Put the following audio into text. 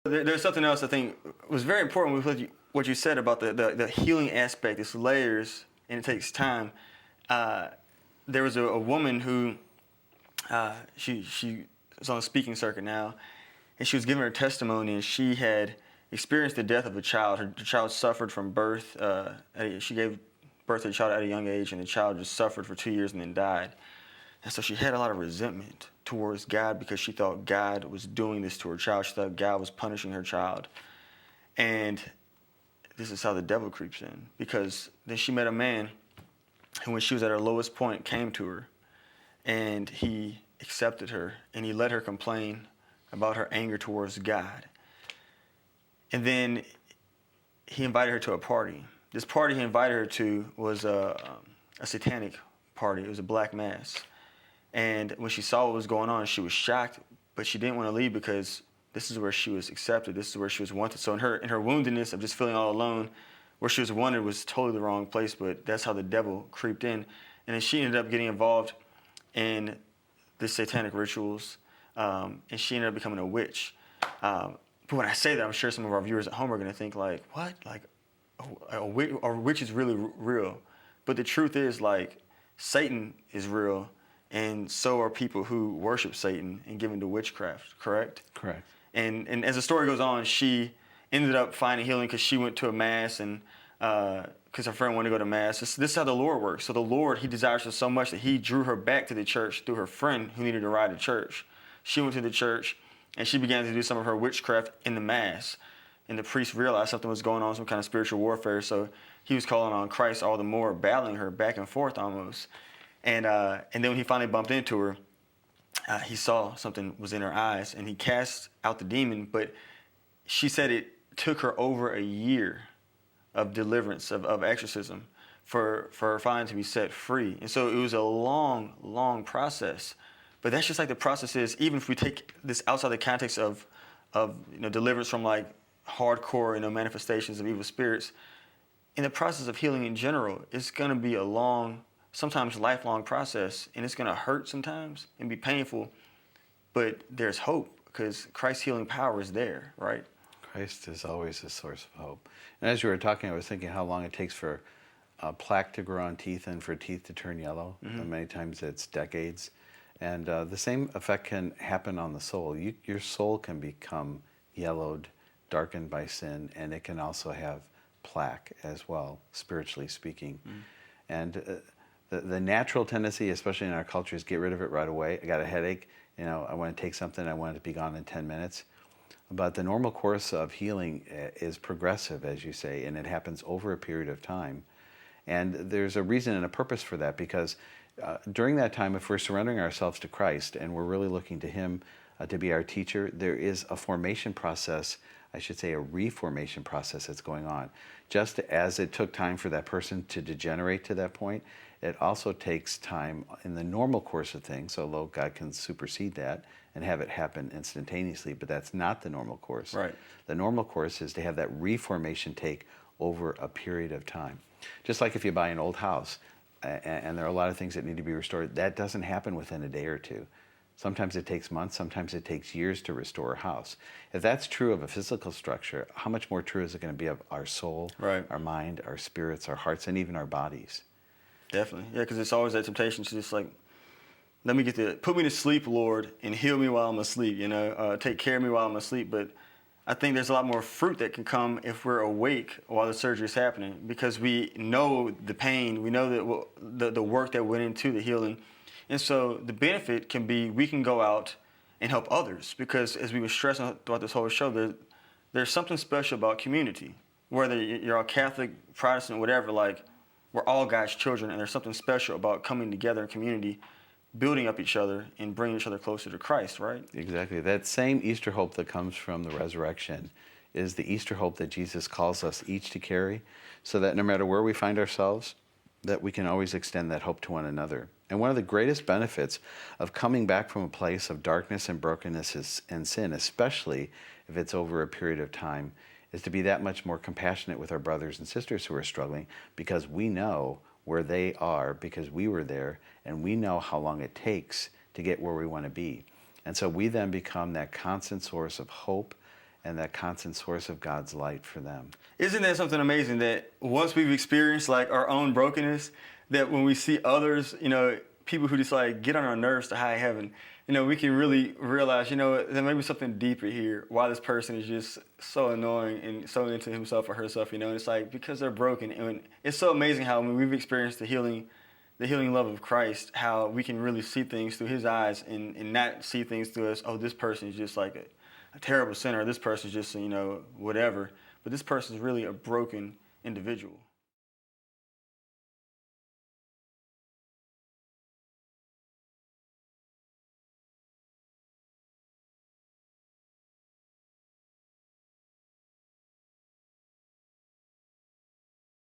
There's something else I think was very important with what you said about the healing aspect. It's layers and it takes time. There was a woman who she was on the speaking circuit now, and she was giving her testimony, and she had experienced the death of a child. Her child suffered from birth. She gave birth to a child at a young age, and the child just suffered for 2 years and then died. And so she had a lot of resentment towards God because she thought God was doing this to her child. She thought God was punishing her child. And this is how the devil creeps in, because then she met a man who, when she was at her lowest point, came to her, and he accepted her, and he let her complain about her anger towards God. And then he invited her to a party. This party he invited her to was a satanic party. It was a black mass. And when she saw what was going on, she was shocked, but she didn't want to leave because this is where she was accepted. This is where she was wanted. So in her woundedness of just feeling all alone, where she was wanted was totally the wrong place, but that's how the devil creeped in. And then she ended up getting involved in the satanic rituals, and she ended up becoming a witch. But when I say that, I'm sure some of our viewers at home are going to think like, what? Like, a witch is really real. But the truth is, like, Satan is real, and so are people who worship Satan and give into witchcraft, correct? Correct. And as the story goes on, she ended up finding healing because she went to a mass, and because her friend wanted to go to mass. This is how the Lord works. So the Lord, he desires her so much that he drew her back to the church through her friend who needed to ride to church. She went to the church, and she began to do some of her witchcraft in the mass. And the priest realized something was going on, some kind of spiritual warfare. So he was calling on Christ all the more, battling her back and forth almost. And then when he finally bumped into her, he saw something was in her eyes, and he cast out the demon. But she said it took her over a year of deliverance, of exorcism, for her finally to be set free. And so it was a long, long process. But that's just like the process is, even if we take this outside the context of deliverance from like hardcore manifestations of evil spirits, in the process of healing in general, it's going to be a long, sometimes lifelong process, and it's going to hurt sometimes and be painful, but there's hope because Christ's healing power is there, right? Christ is always a source of hope. And as you were talking, I was thinking how long it takes for plaque to grow on teeth and for teeth to turn yellow. Mm-hmm. And many times it's decades. And the same effect can happen on the soul. Your soul can become yellowed, darkened by sin, and it can also have plaque as well, spiritually speaking. Mm. And the natural tendency, especially in our culture, is get rid of it right away. I got a headache, I want to take something, I want it to be gone in 10 minutes. But the normal course of healing is progressive, as you say, and it happens over a period of time. And there's a reason and a purpose for that, because during that time, if we're surrendering ourselves to Christ and we're really looking to Him to be our teacher, there is a formation process, I should say a reformation process that's going on. Just as it took time for that person to degenerate to that point, it also takes time in the normal course of things, although God can supersede that and have it happen instantaneously, but that's not the normal course. Right. The normal course is to have that reformation take over a period of time. Just like if you buy an old house and there are a lot of things that need to be restored, that doesn't happen within a day or two. Sometimes it takes months, sometimes it takes years to restore a house. If that's true of a physical structure, how much more true is it going to be of our soul, right, our mind, our spirits, our hearts, and even our bodies? Definitely. Yeah, because it's always that temptation to just like, put me to sleep, Lord, and heal me while I'm asleep, take care of me while I'm asleep. But I think there's a lot more fruit that can come if we're awake while the surgery is happening, because we know the pain, we know that the work that went into the healing. And so the benefit can be we can go out and help others, because as we were stressing throughout this whole show, there's something special about community. Whether you're a Catholic, Protestant, whatever, like, we're all God's children, and there's something special about coming together in community, building up each other and bringing each other closer to Christ, right? Exactly. That same Easter hope that comes from the resurrection is the Easter hope that Jesus calls us each to carry, so that no matter where we find ourselves, that we can always extend that hope to one another. And one of the greatest benefits of coming back from a place of darkness and brokenness and sin, especially if it's over a period of time, is to be that much more compassionate with our brothers and sisters who are struggling, because we know where they are, because we were there, and we know how long it takes to get where we want to be. And so we then become that constant source of hope and that constant source of God's light for them. Isn't that something amazing that once we've experienced like our own brokenness, that when we see others, people who just like get on our nerves to high heaven, we can really realize, there may be something deeper here. Why this person is just so annoying and so into himself or herself, and it's like because they're broken. And it's so amazing how when we've experienced the healing love of Christ, how we can really see things through His eyes and not see things through us. Oh, this person is just like a terrible sinner. This person is just whatever. But this person is really a broken individual.